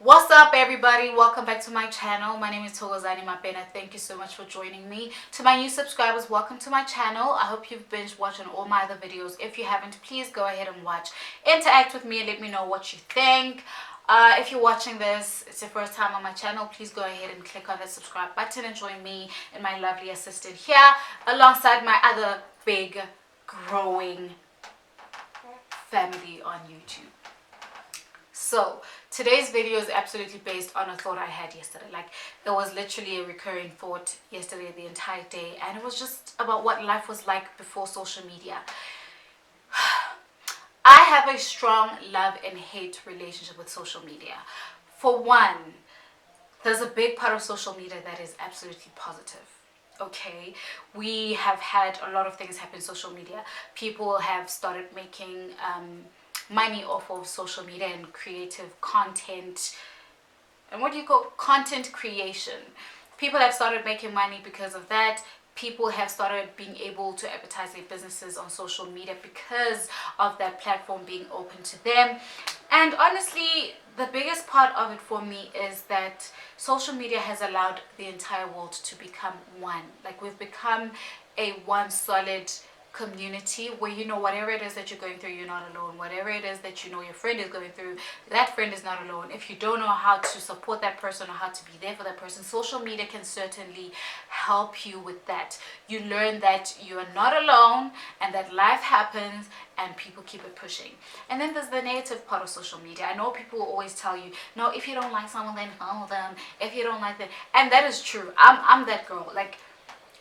What's up, everybody? Welcome back to my channel. My name is Togozani Mapena. Thank you so much for joining me. To my new subscribers, welcome to my channel. I hope you've binge watching all my other videos. If you haven't, please go ahead and watch. Interact with me and let me know what you think. If you're watching this, it's your first time on my channel, please go ahead and click on the subscribe button and join me and my lovely assistant here alongside my other big growing family on YouTube. So today's video is absolutely based on a thought I had yesterday. Like, it was literally a recurring thought yesterday the entire day, and it was just about what life was like before social media. I have a strong love and hate relationship with social media. For one, there's a big part of social media that is absolutely positive. Okay, we have had a lot of things happen in social media. People have started making money off of social media and creative content, and what do you call content creation. People have started making money because of that. People have started being able to advertise their businesses on social media because of that platform being open to them. And honestly, the biggest part of it for me is that social media has allowed the entire world to become one. Like, we've become a one solid community where, you know, whatever it is that you're going through, you're not alone. Whatever it is that you know your friend is going through, that friend is not alone. If you don't know how to support that person or how to be there for that person, social media can certainly help you with that. You learn that you are not alone and that life happens and people keep it pushing. And then there's the negative part of social media. I know people will always tell you, no, if you don't like someone, then follow them. If you don't like them, and that is true. I'm that girl. Like,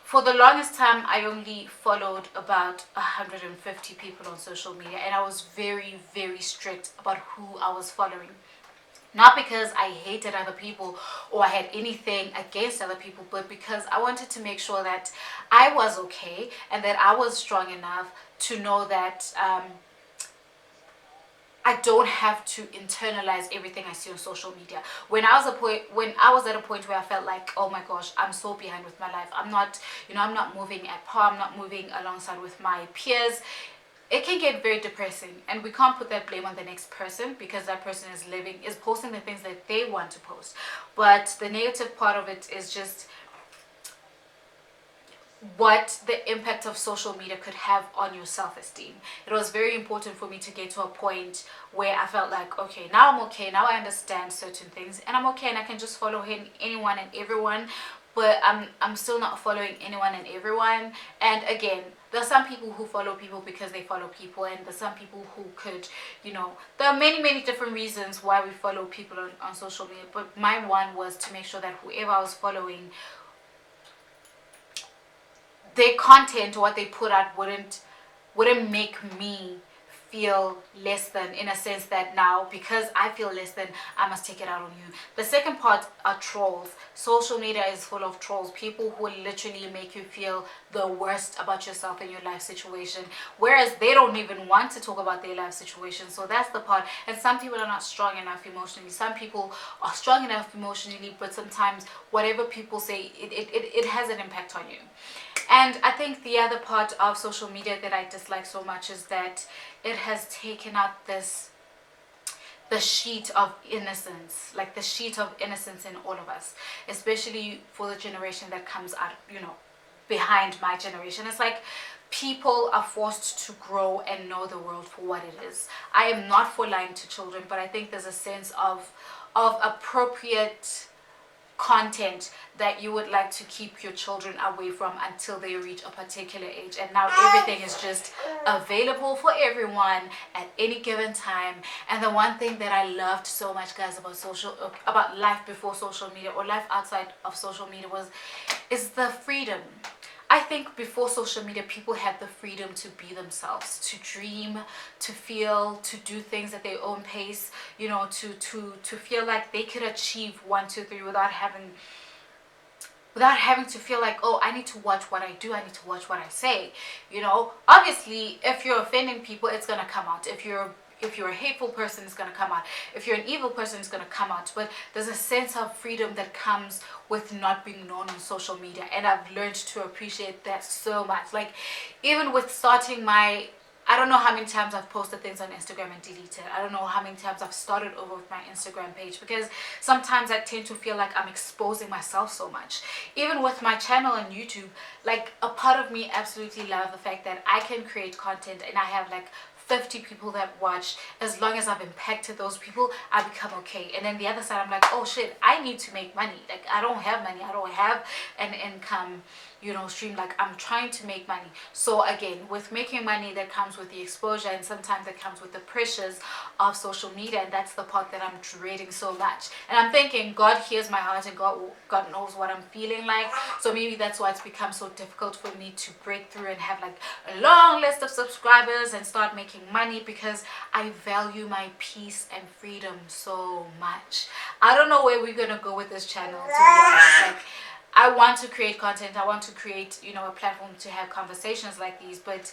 for the longest time, I only followed about 150 people on social media, and I was very, very strict about who I was following. Not because I hated other people or I had anything against other people, but because I wanted to make sure that I was okay and that I was strong enough to know that I don't have to internalize everything I see on social media. When I was at a point where I felt like, oh my gosh, I'm so behind with my life. I'm not moving at par. I'm not moving alongside with my peers. It can get very depressing, and we can't put that blame on the next person because that person is posting the things that they want to post. But the negative part of it is just what the impact of social media could have on your self-esteem. It was very important for me to get to a point where I felt like, okay, now I'm okay, now I understand certain things and I'm okay, and I can just follow anyone and everyone. But I'm still not following anyone and everyone. And again, there are some people who follow people because they follow people, and there's some people who could, there are many different reasons why we follow people on social media. But my one was to make sure that whoever I was following, their content or what they put out wouldn't make me feel less than, in a sense that now because I feel less than, I must take it out on you. The second part are trolls. Social media is full of trolls, people who literally make you feel the worst about yourself and your life situation, whereas they don't even want to talk about their life situation. So that's the part. And some people are not strong enough emotionally. Some people are strong enough emotionally, but sometimes whatever people say, it has an impact on you. And I think the other part of social media that I dislike so much is that it has taken out the sheet of innocence, like the sheet of innocence in all of us, especially for the generation that comes out, behind my generation. It's like people are forced to grow and know the world for what it is. I am not for lying to children, but I think there's a sense of appropriate content that you would like to keep your children away from until they reach a particular age. And now everything is just available for everyone at any given time. And the one thing that I loved so much, guys, about life before social media or life outside of social media is the freedom. I think before social media, people had the freedom to be themselves, to dream, to feel, to do things at their own pace, to feel like they could achieve 1, 2, 3 without having to feel like, oh, I need to watch what I do, I need to watch what I say. Obviously, if you're offending people, it's gonna come out. If you're a hateful person, it's going to come out. If you're an evil person, it's going to come out. But there's a sense of freedom that comes with not being known on social media. And I've learned to appreciate that so much. Like, even with starting my I don't know how many times I've posted things on Instagram and deleted. I don't know how many times I've started over with my Instagram page, because sometimes I tend to feel like I'm exposing myself so much. Even with my channel on YouTube, like, a part of me absolutely love the fact that I can create content and I have like 50 people that watch. As long as I've impacted those people, I become okay. And then the other side, I'm like, oh shit, I need to make money. Like, I don't have money, I don't have an income, you know, stream. Like, I'm trying to make money. So again, with making money, that comes with the exposure, and sometimes that comes with the pressures of social media, and that's the part that I'm dreading so much. And I'm thinking, God hears my heart, and God knows what I'm feeling like. So maybe that's why it's become so difficult for me to break through and have like a long list of subscribers and start making money, because I value my peace and freedom so much. I don't know where we're gonna go with this channel, to be honest. Like, I want to create content, I want to create, you know, a platform to have conversations like these, but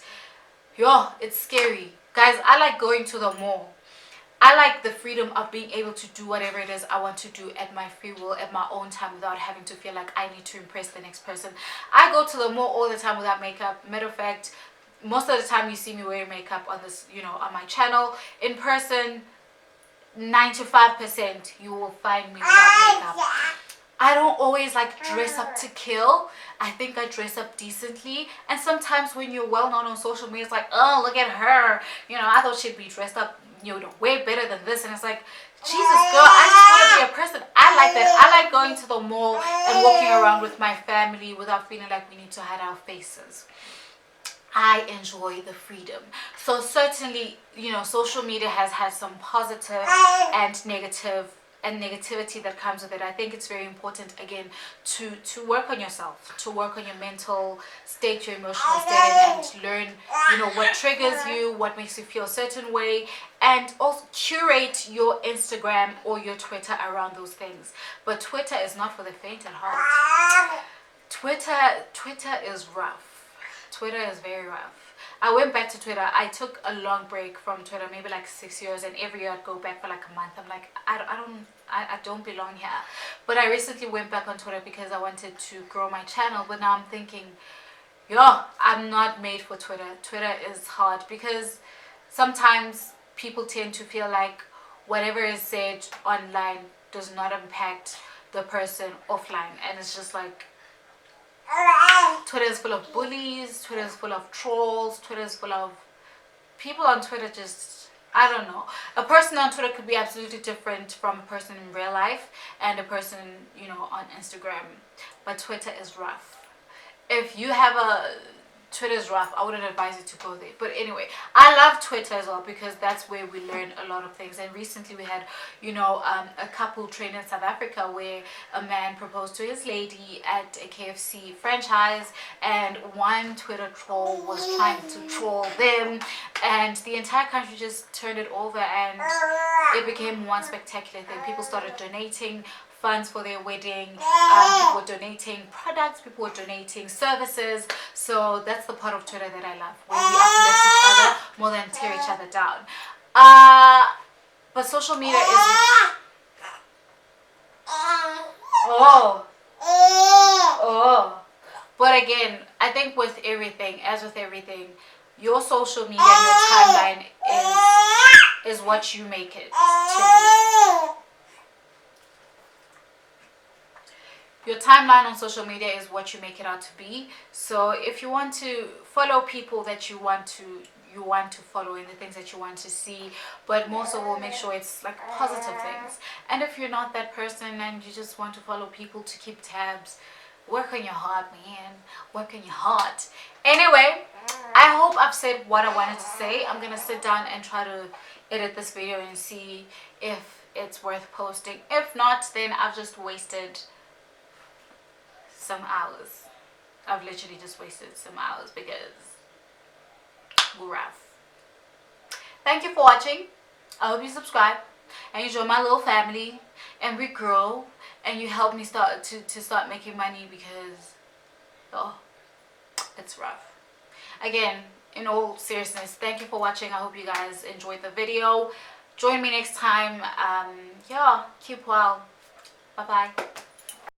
yo, it's scary. Guys, I like going to the mall. I like the freedom of being able to do whatever it is I want to do at my free will, at my own time, without having to feel like I need to impress the next person. I go to the mall all the time without makeup. Matter of fact, most of the time you see me wearing makeup on this, you know, on my channel. In person, 95% you will find me without makeup. I don't always like dress up to kill. I think I dress up decently. And sometimes when you're well known on social media, it's like, oh, look at her. You know, I thought she'd be dressed up, you know, way better than this. And it's like, Jesus, girl, I just want to be a person. I like that. I like going to the mall and walking around with my family without feeling like we need to hide our faces. I enjoy the freedom. So certainly, you know, social media has had some positive and negativity that comes with it. I think it's very important, again, to work on yourself, to work on your mental state, your emotional state, and learn, you know, what triggers you, what makes you feel a certain way, and also curate your Instagram or your Twitter around those things. But Twitter is not for the faint at heart. Twitter is rough. Twitter is very rough. I went back to Twitter. I took a long break from Twitter, maybe like 6 years, and every year I'd go back for like a month. I'm like, I don't belong here. But I recently went back on Twitter because I wanted to grow my channel. But now I'm thinking, yo, I'm not made for Twitter. Twitter is hard, because sometimes people tend to feel like whatever is said online does not impact the person offline, and it's just like, Twitter is full of bullies, Twitter is full of trolls, Twitter is full of people on Twitter. Just, I don't know. A person on Twitter could be absolutely different from a person in real life and a person, you know, on Instagram. But Twitter is rough. If you have a Twitter's rough, I wouldn't advise you to go there. But anyway, I love Twitter as well, because that's where we learn a lot of things. And recently we had, you know, a couple trained in South Africa where a man proposed to his lady at a KFC franchise, and one Twitter troll was trying to troll them, and the entire country just turned it over, and it became one spectacular thing. People started donating funds for their wedding. People were donating products, people were donating services. So that's the part of Twitter that I love, where we uplift each other more than tear each other down. But social media is but again, I think with everything, as with everything, your social media and your timeline is what you make it to be. Your timeline on social media is what you make it out to be. So if you want to follow people that you want to follow, and the things that you want to see, but most of all, make sure it's like positive things. And if you're not that person and you just want to follow people to keep tabs, work on your heart, man. Work on your heart. Anyway, I hope I've said what I wanted to say. I'm gonna sit down and try to edit this video and see if it's worth posting. If not, then I've just wasted some hours. I've literally just wasted some hours, because we're rough. Thank you for watching. I hope you subscribe and you join my little family, and we grow, and you help me start making money, because oh, it's rough. Again, in all seriousness, thank you for watching. I hope you guys enjoyed the video. Join me next time. Yeah, keep well. Bye bye.